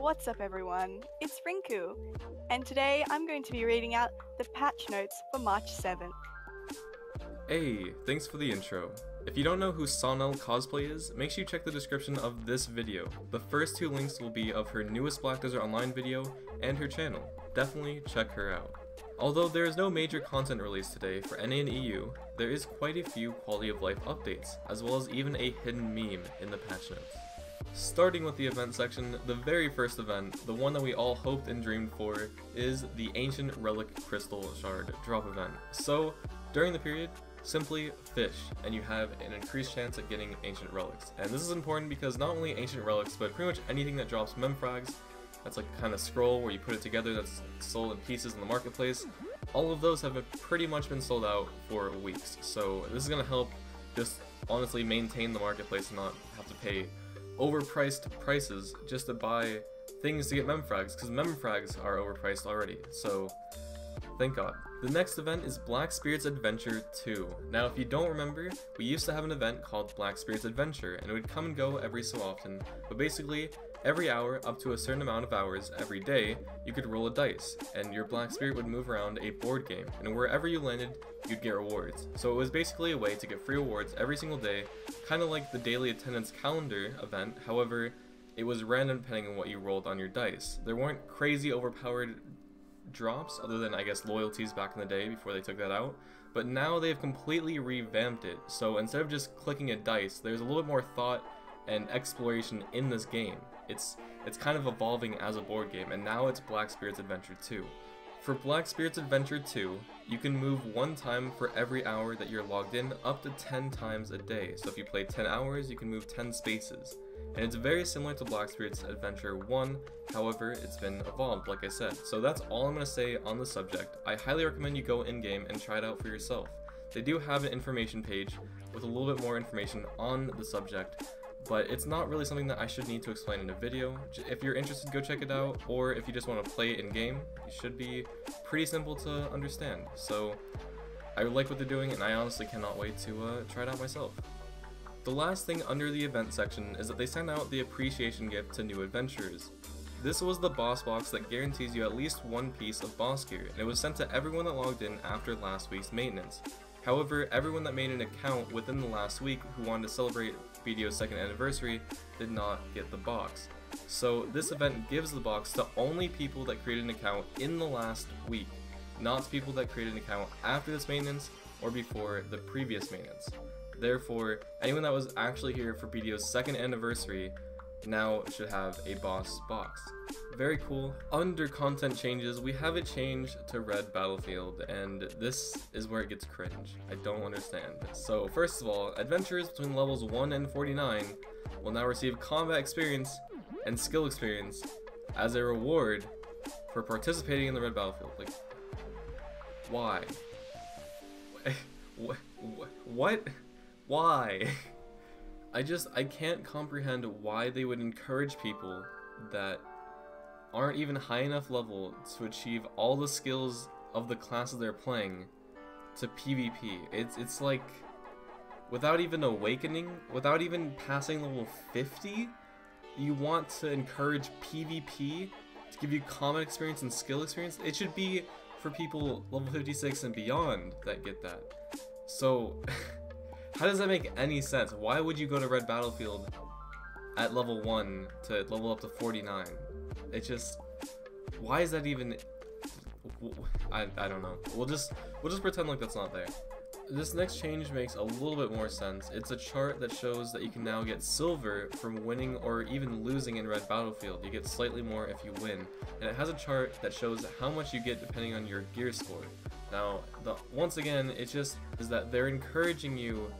What's up everyone, it's Rinku, and today I'm going to be reading out the patch notes for March 7th. Hey, thanks for the intro. If you don't know who Sonel Cosplay is, make sure you check the description of this video. The first two links will be of her newest Black Desert Online video and her channel. Definitely check her out. Although there is no major content released today for NA and EU, there is quite a few quality of life updates, as well as even a hidden meme in the patch notes. Starting with the event section, the very first event, the one that we all hoped and dreamed for, is the Ancient Relic Crystal Shard drop event. So, during the period, simply fish, and you have an increased chance at getting Ancient Relics. And this is important because not only Ancient Relics, but pretty much anything that drops memfrags, that's like a kind of scroll where you put it together that's sold in pieces in the marketplace, all of those have pretty much been sold out for weeks. So this is going to help just honestly maintain the marketplace and not have to pay overpriced prices just to buy things to get memfrags, because memfrags are overpriced already, so thank God. The next event is Black Spirits Adventure 2. Now if you don't remember, we used to have an event called Black Spirits Adventure, and it would come and go every so often, but basically every hour, up to a certain amount of hours every day, you could roll a dice, and your Black Spirit would move around a board game, and wherever you landed, you'd get rewards. So it was basically a way to get free rewards every single day, kind of like the daily attendance calendar event. However, it was random depending on what you rolled on your dice. There weren't crazy overpowered drops, other than I guess loyalties back in the day before they took that out, but now they've completely revamped it. So instead of just clicking a dice, there's a little bit more thought and exploration in this game. It's kind of evolving as a board game, and now it's Black Spirits Adventure 2. For Black Spirits Adventure 2, you can move one time for every hour that you're logged in, up to 10 times a day. So if you play 10 hours, you can move 10 spaces. And it's very similar to Black Spirits Adventure 1, however, it's been evolved, like I said. So that's all I'm going to say on the subject. I highly recommend you go in-game and try it out for yourself. They do have an information page with a little bit more information on the subject, but it's not really something that I should need to explain in a video. If you're interested, go check it out, or if you just want to play it in-game, it should be pretty simple to understand. So I like what they're doing, and I honestly cannot wait to try it out myself. The last thing under the event section is that they sent out the appreciation gift to new adventurers. This was the boss box that guarantees you at least one piece of boss gear, and it was sent to everyone that logged in after last week's maintenance. However, everyone that made an account within the last week who wanted to celebrate BDO's 2nd anniversary did not get the box. So this event gives the box to only people that created an account in the last week, not to people that created an account after this maintenance or before the previous maintenance. Therefore, anyone that was actually here for BDO's 2nd anniversary now should have a boss box. Very cool. Under content changes, we have it changed to Red Battlefield, and this is where it gets cringe. I don't understand. So first of all, adventurers between levels 1 and 49 will now receive combat experience and skill experience as a reward for participating in the Red Battlefield. Like, why? What? Why? I can't comprehend why they would encourage people that aren't even high enough level to achieve all the skills of the classes they're playing to PvP. It's like, without even awakening, without even passing level 50, you want to encourage PvP to give you combat experience and skill experience? It should be for people level 56 and beyond that get that. So how does that make any sense? Why would you go to Red Battlefield at level 1 to level up to 49? It just, why is that even, I don't know. We'll just pretend like that's not there. This next change makes a little bit more sense. It's a chart that shows that you can now get silver from winning or even losing in Red Battlefield. You get slightly more if you win. And it has a chart that shows how much you get depending on your gear score. Now, once again, it just is that they're encouraging you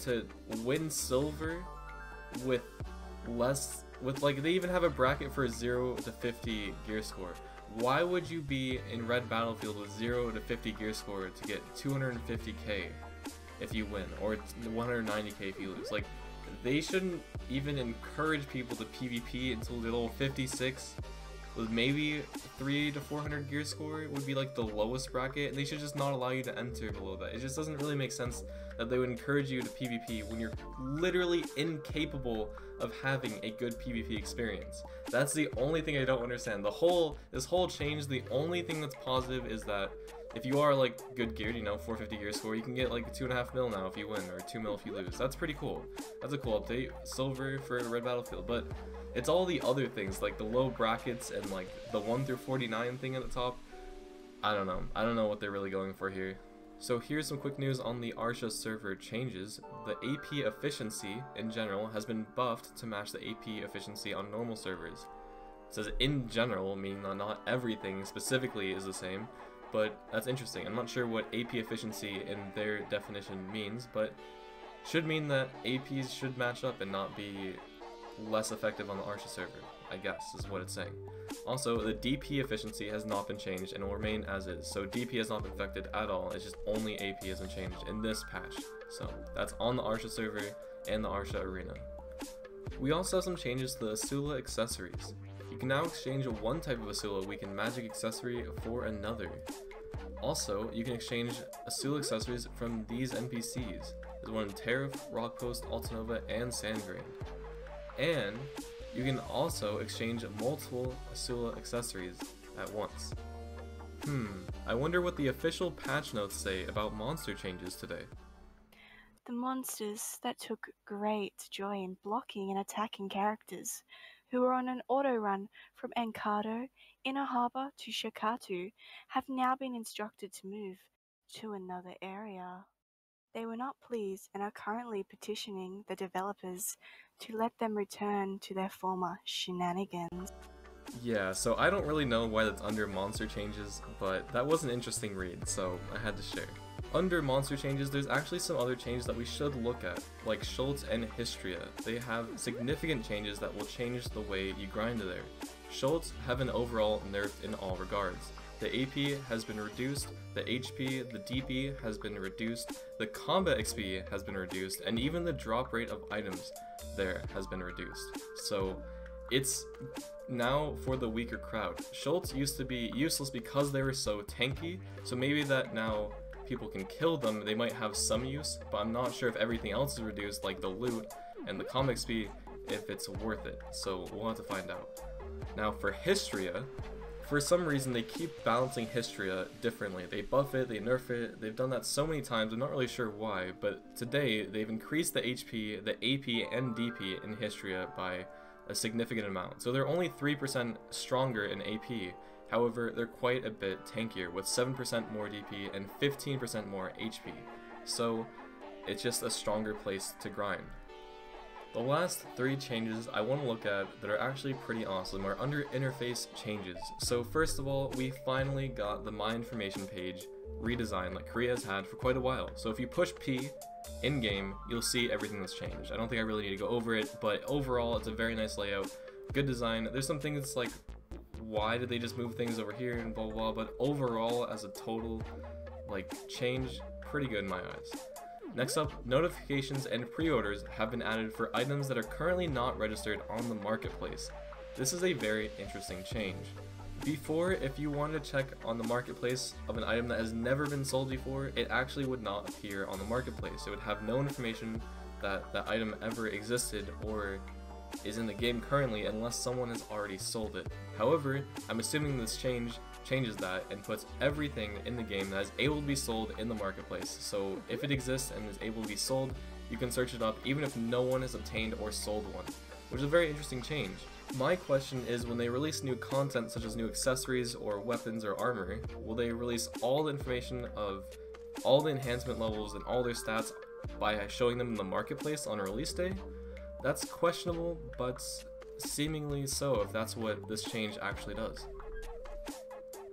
to win silver with less, like they even have a bracket for 0 to 50 gear score. Why would you be in Red Battlefield with 0 to 50 gear score to get 250k if you win, or 190k if you lose? Like, they shouldn't even encourage people to PvP until they're level 56. maybe 300 to 400 gear score would be like the lowest bracket, and they should just not allow you to enter below that. It just doesn't really make sense that they would encourage you to PvP when you're literally incapable of having a good PvP experience. That's the only thing I don't understand. This whole change, the only thing that's positive is that if you are like good geared, you know, 450 gear score, you can get like 2.5 mil now if you win, or 2 mil if you lose. That's pretty cool. That's a cool update. Silver for Red Battlefield, but it's all the other things like the low brackets and like the 1 through 49 thing at the top. I don't know what they're really going for here. So here's some quick news on the Arsha server changes. The AP efficiency in general has been buffed to match the AP efficiency on normal servers. It says in general, meaning that not everything specifically is the same, but that's interesting. I'm not sure what AP efficiency in their definition means, but should mean that APs should match up and not be less effective on the Arsha server, I guess, is what it's saying. Also, the DP efficiency has not been changed and will remain as is, so DP has not been affected at all, it's just only AP has been changed in this patch. So that's on the Arsha server and the Arsha arena. We also have some changes to the Asula accessories. You can now exchange one type of Asula weakened magic accessory for another. Also, you can exchange Asula accessories from these NPCs. There's one in Tariff, Rockpost, Altanova, and Sandgrain. And you can also exchange multiple Asula accessories at once. I wonder what the official patch notes say about monster changes today. The monsters that took great joy in blocking and attacking characters who were on an auto run from Encardo, Inner Harbor to Shakatu have now been instructed to move to another area. They were not pleased and are currently petitioning the developers to let them return to their former shenanigans. Yeah, so I don't really know why that's under monster changes, but that was an interesting read, so I had to share. Under monster changes, there's actually some other changes that we should look at, like Schultz and Histria. They have significant changes that will change the way you grind there. Schultz have an overall nerfed in all regards. The AP has been reduced, the HP, the DP has been reduced, the combat XP has been reduced, and even the drop rate of items there has been reduced. So it's now for the weaker crowd. Schultz used to be useless because they were so tanky, so maybe that now people can kill them, they might have some use, but I'm not sure if everything else is reduced, like the loot and the combat XP, if it's worth it. So we'll have to find out. Now for Histria, for some reason they keep balancing Histria differently. They buff it, they nerf it, they've done that so many times, I'm not really sure why, but today they've increased the HP, the AP, and DP in Histria by a significant amount. So they're only 3% stronger in AP, however they're quite a bit tankier with 7% more DP and 15% more HP. So it's just a stronger place to grind. The last 3 changes I want to look at that are actually pretty awesome are under interface changes. So first of all, we finally got the My Information page redesign like Korea has had for quite a while. So if you push P in-game, you'll see everything that's changed. I don't think I really need to go over it, but overall it's a very nice layout, good design. There's some things like, why did they just move things over here and blah blah, but overall as a total like change, pretty good in my eyes. Next up, notifications and pre-orders have been added for items that are currently not registered on the marketplace. This is a very interesting change. Before, if you wanted to check on the marketplace of an item that has never been sold before, it actually would not appear on the marketplace. It would have no information that that item ever existed or is in the game currently unless someone has already sold it. However, I'm assuming this changes that and puts everything in the game that is able to be sold in the marketplace. So if it exists and is able to be sold, you can search it up even if no one has obtained or sold one, which is a very interesting change. My question is, when they release new content such as new accessories or weapons or armor, will they release all the information of all the enhancement levels and all their stats by showing them in the marketplace on release day? That's questionable, but seemingly so if that's what this change actually does.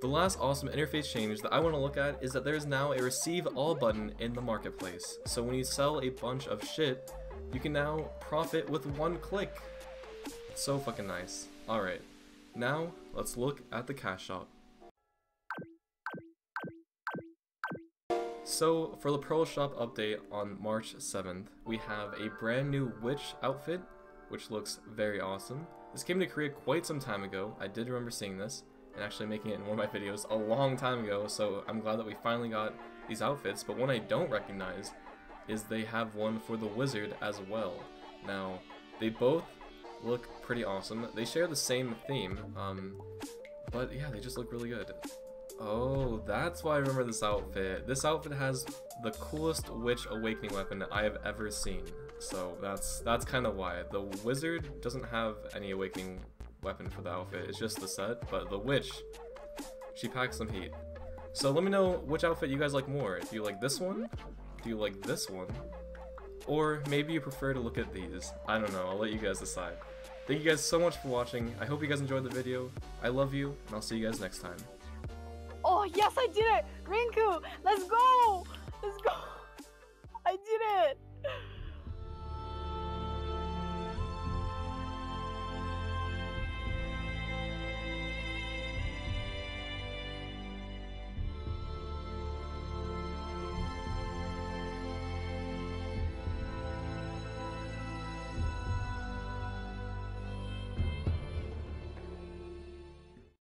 The last awesome interface change that I want to look at is that there is now a receive all button in the marketplace. So when you sell a bunch of shit, you can now profit with one click. It's so fucking nice. Alright, now let's look at the cash shop. So for the Pearl Shop update on March 7th, we have a brand new witch outfit, which looks very awesome. This came to Korea quite some time ago. I did remember seeing this and actually making it in one of my videos a long time ago, so I'm glad that we finally got these outfits. But one I don't recognize is they have one for the wizard as well. Now, they both look pretty awesome. They share the same theme, but yeah, they just look really good. Oh, that's why I remember this outfit. This outfit has the coolest witch awakening weapon I have ever seen. So that's kind of why. The wizard doesn't have any awakening weapon for the outfit. It's just the set, but the witch, she packs some heat. So let me know which outfit you guys like more. Do you like this one? Do you like this one? Or maybe you prefer to look at these. I don't know, I'll let you guys decide. Thank you guys so much for watching. I hope you guys enjoyed the video. I love you, and I'll see you guys next time. Oh, yes, I did it! Rinku, let's go! Let's go! I did it!